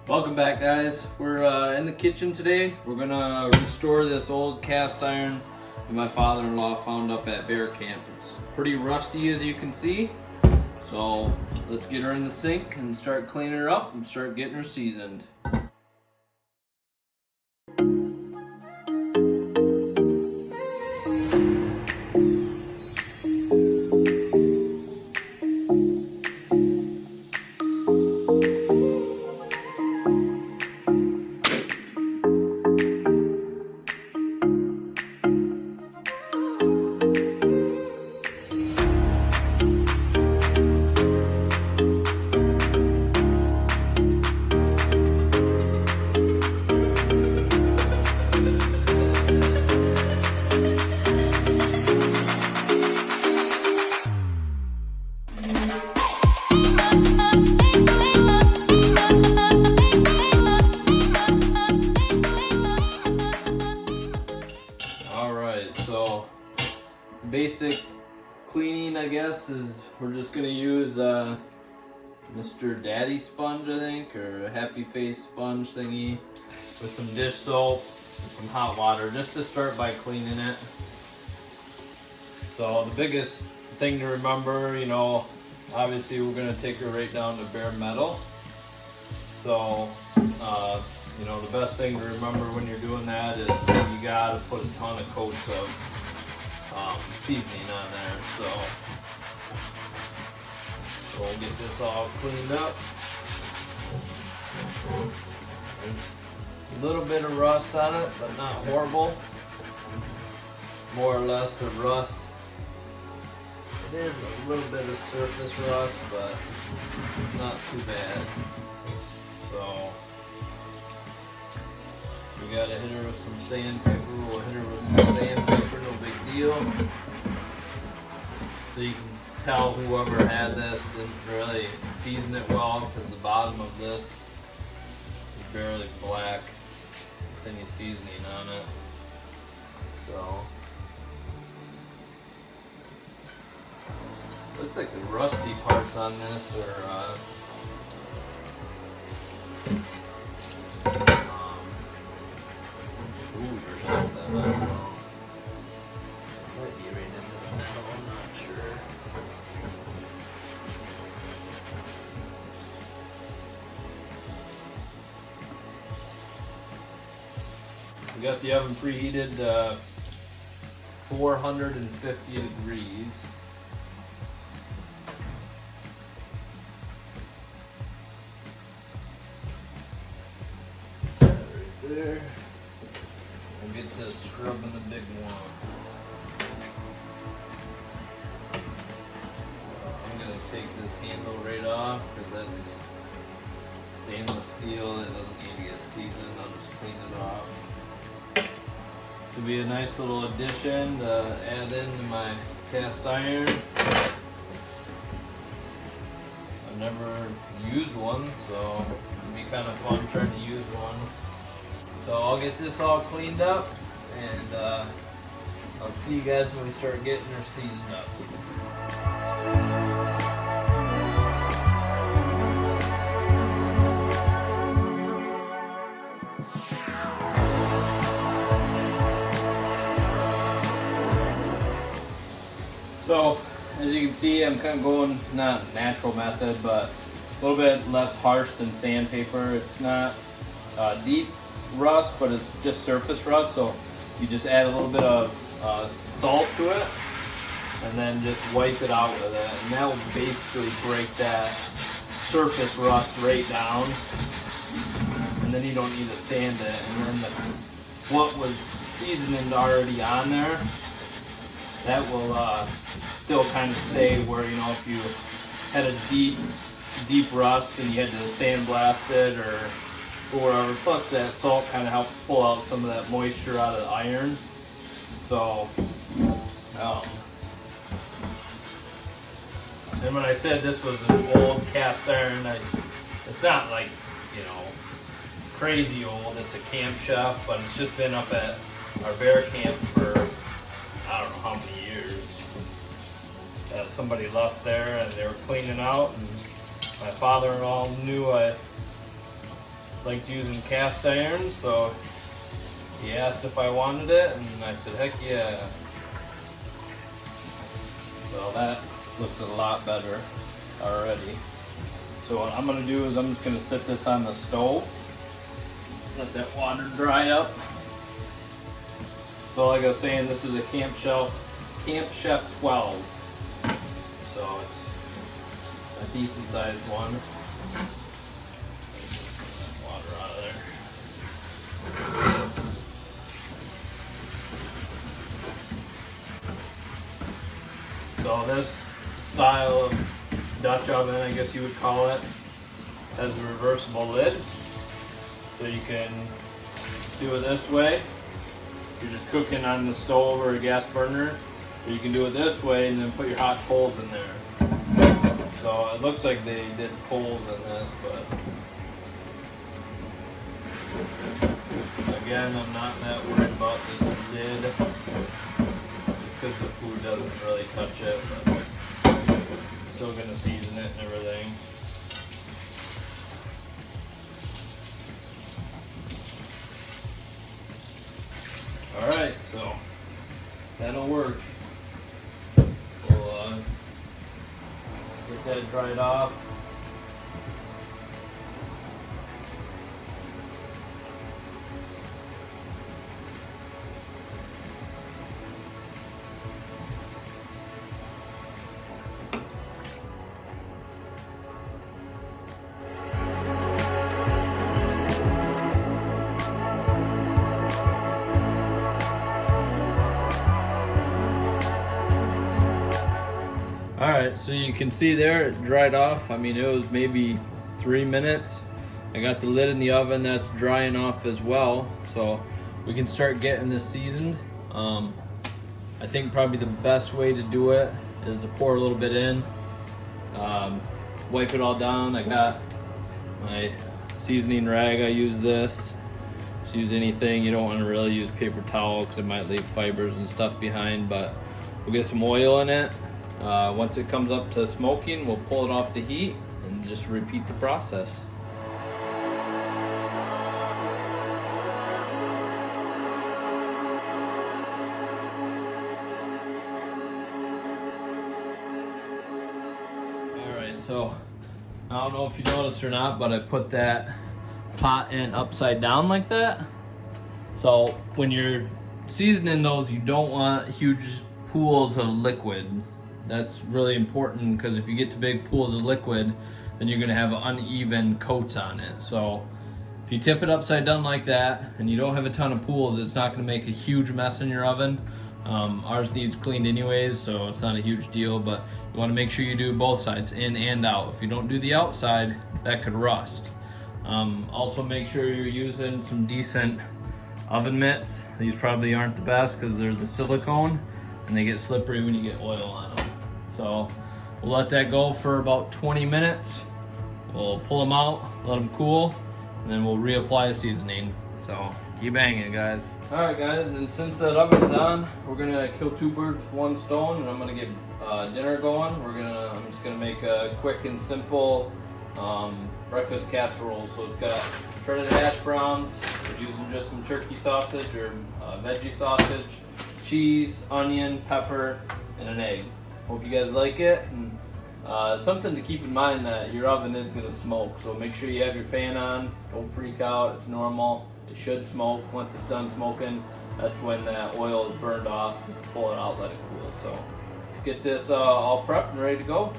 Welcome back, guys. We're in the kitchen today. We're gonna restore this old cast iron that my father-in-law found up at bear camp. It's pretty rusty, as you can see. So let's get her in the sink and start cleaning her up and start getting her seasoned. So basic cleaning, I guess, is we're just gonna use Mr. Daddy sponge, I think, or a happy face sponge thingy with some dish soap and some hot water just to start by cleaning it. So the biggest thing to remember, obviously we're gonna take her right down to bare metal. So the best thing to remember when you're doing that is you gotta put a ton of coats of seasoning on there. So we'll get this all cleaned up. A little bit of rust on it, but not horrible. More or less the rust. It is a little bit of surface rust, but not too bad. So we gotta hit her with some sandpaper. We'll hit her with some sandpaper, no big deal. So you can tell whoever had this didn't really season it well, because the bottom of this is barely black with any seasoning on it. So looks like the rusty parts on this are or something. I don't know. Might be right into the metal, I'm not sure. We got the oven preheated 450 degrees. Right there. We'll get to scrubbing the big one. I'm going to take this handle right off because that's stainless steel. It doesn't need to get seasoned. I'll just clean it off. It'll be a nice little addition to add into my cast iron. I've never used one, so it'll be kind of fun trying to use one. So I'll get this all cleaned up, and I'll see you guys when we start getting her seasoned up. So as you can see, I'm kind of going not natural method, but a little bit less harsh than sandpaper. It's not deep rust, but it's just surface rust, so you just add a little bit of salt to it and then just wipe it out with it, and that will basically break that surface rust right down, and then you don't need to sand it. And then what was seasoned already on there, that will still kind of stay where, if you had a deep rust and you had to sandblast it or whatever. Plus that salt kind of helps pull out some of that moisture out of the iron. So, and when I said this was an old cast iron, it's not like, crazy old. It's a camp chef, but it's just been up at our bear camp for I don't know how many years. Somebody left there and they were cleaning out, and my father-in-law knew I liked using cast iron, so he asked if I wanted it, and I said, heck yeah. So that looks a lot better already. So what I'm gonna do is I'm just gonna sit this on the stove, let that water dry up. So like I was saying, this is a Camp Chef 12. So it's a decent sized one. Water out of there. So this style of Dutch oven, I guess you would call it, has a reversible lid. So you can do it this way. You're just cooking on the stove or a gas burner. Or you can do it this way and then put your hot coals in there. So it looks like they did coals in this, but again, I'm not that worried about this lid, just because the food doesn't really touch it, but still gonna season it and everything. Alright, so that'll work. We'll get that dried off. Alright, so you can see there it dried off. I mean, it was maybe 3 minutes. I got the lid in the oven that's drying off as well, so we can start getting this seasoned. I think probably the best way to do it is to pour a little bit in, wipe it all down. I got my seasoning rag. I use this. Just use anything. You don't want to really use paper towel because it might leave fibers and stuff behind, but we'll get some oil in it. Once it comes up to smoking, we'll pull it off the heat and just repeat the process. Alright, so I don't know if you noticed or not, but I put that pot in upside down like that. So when you're seasoning those, you don't want huge pools of liquid. That's really important, because if you get to big pools of liquid, then you're gonna have uneven coats on it. So if you tip it upside down like that and you don't have a ton of pools, it's not gonna make a huge mess in your oven. Ours needs cleaned anyways, so it's not a huge deal, but you wanna make sure you do both sides, in and out. If you don't do the outside, that could rust. Also make sure you're using some decent oven mitts. These probably aren't the best because they're the silicone and they get slippery when you get oil on them. So we'll let that go for about 20 minutes. We'll pull them out, let them cool, and then we'll reapply the seasoning. So keep hanging, guys. All right, guys, and since that oven's on, we're gonna kill 2 birds with 1 stone, and I'm gonna get dinner going. I'm just gonna make a quick and simple breakfast casserole. So it's got shredded hash browns. We're using just some turkey sausage or veggie sausage, cheese, onion, pepper, and an egg. Hope you guys like it. And something to keep in mind, that your oven is going to smoke, so make sure you have your fan on. Don't freak out, it's normal. It should smoke. Once it's done smoking, that's when that oil is burned off. You can pull it out, let it cool. So get this all prepped and ready to go.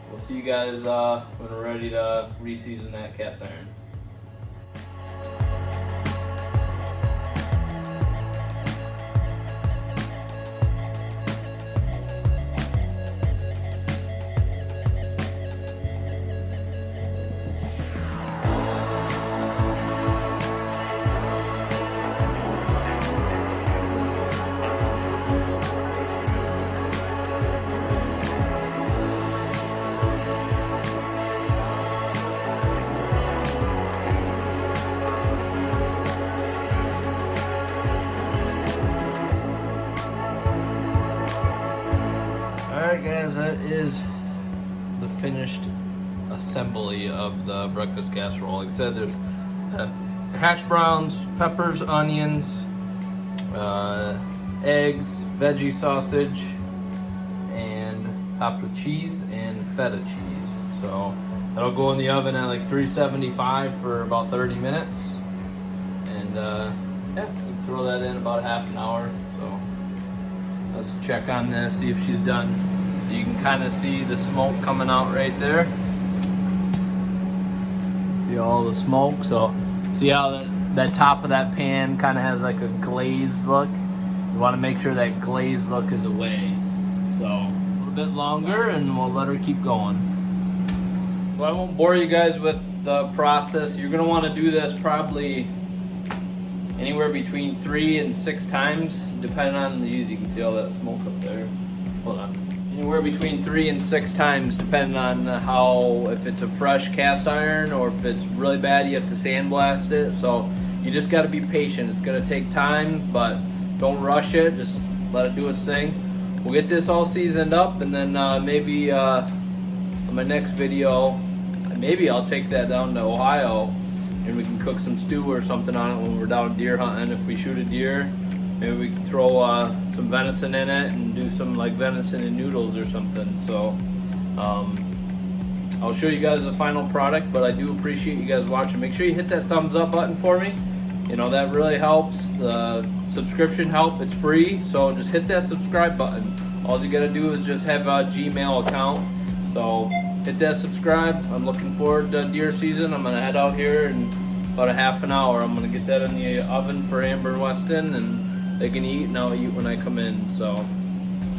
We'll see you guys when we're ready to re-season that cast iron. Alright guys, that is the finished assembly of the breakfast casserole. Like I said, there's hash browns, peppers, onions, eggs, veggie sausage, and topped with cheese and feta cheese. So that'll go in the oven at like 375 for about 30 minutes. And yeah, we throw that in about half an hour. So let's check on this, see if she's done. So you can kind of see the smoke coming out right there. See all the smoke. So see how that top of that pan kind of has like a glazed look. You want to make sure that glazed look is away. So a little bit longer and we'll let her keep going. Well, I won't bore you guys with the process. You're going to want to do this probably anywhere between 3 and 6 times, depending on the use. You can see all that smoke up there. Hold on. Anywhere between 3 and 6 times, depending on how, if it's a fresh cast iron or if it's really bad, you have to sandblast it. So you just got to be patient. It's going to take time, but don't rush it. Just let it do its thing. We'll get this all seasoned up, and then maybe on my next video, maybe I'll take that down to Ohio and we can cook some stew or something on it when we're down deer hunting. If we shoot a deer, maybe we can throw some venison in it and do some like venison and noodles or something. So I'll show you guys the final product, but I do appreciate you guys watching. Make sure you hit that thumbs up button for me. You know, that really helps. The subscription help, it's free, so just hit that subscribe button. All you gotta do is just have a Gmail account. So hit that subscribe. I'm looking forward to deer season. I'm gonna head out here in about a half an hour. I'm gonna get that in the oven for Amber and Weston, and they can eat, and I'll eat when I come in. So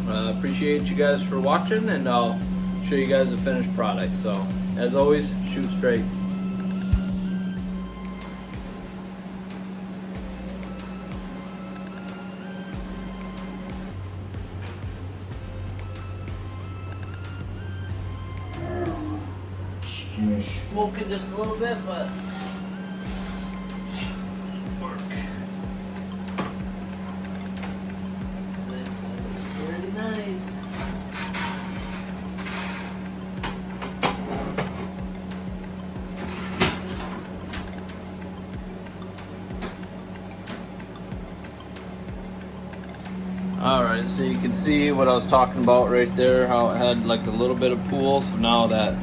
appreciate you guys for watching, and I'll show you guys the finished product. So as always, shoot straight. Smoke it just a little bit, but work. This looks pretty nice. Alright, so you can see what I was talking about right there, how it had like a little bit of pool. So now that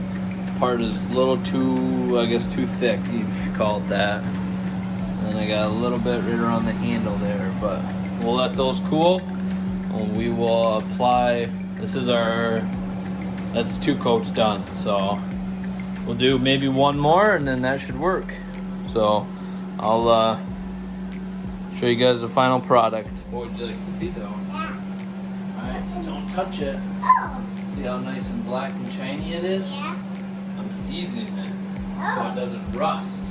part is a little too, I guess, too thick, if you call it that. And then I got a little bit right around the handle there, but we'll let those cool. And we will apply, this is our, that's 2 coats done. So we'll do maybe 1 more and then that should work. So I'll show you guys the final product. What would you like to see though? Yeah. Alright, don't touch it. See how nice and black and shiny it is? Yeah. I'm seasoning it so it doesn't rust.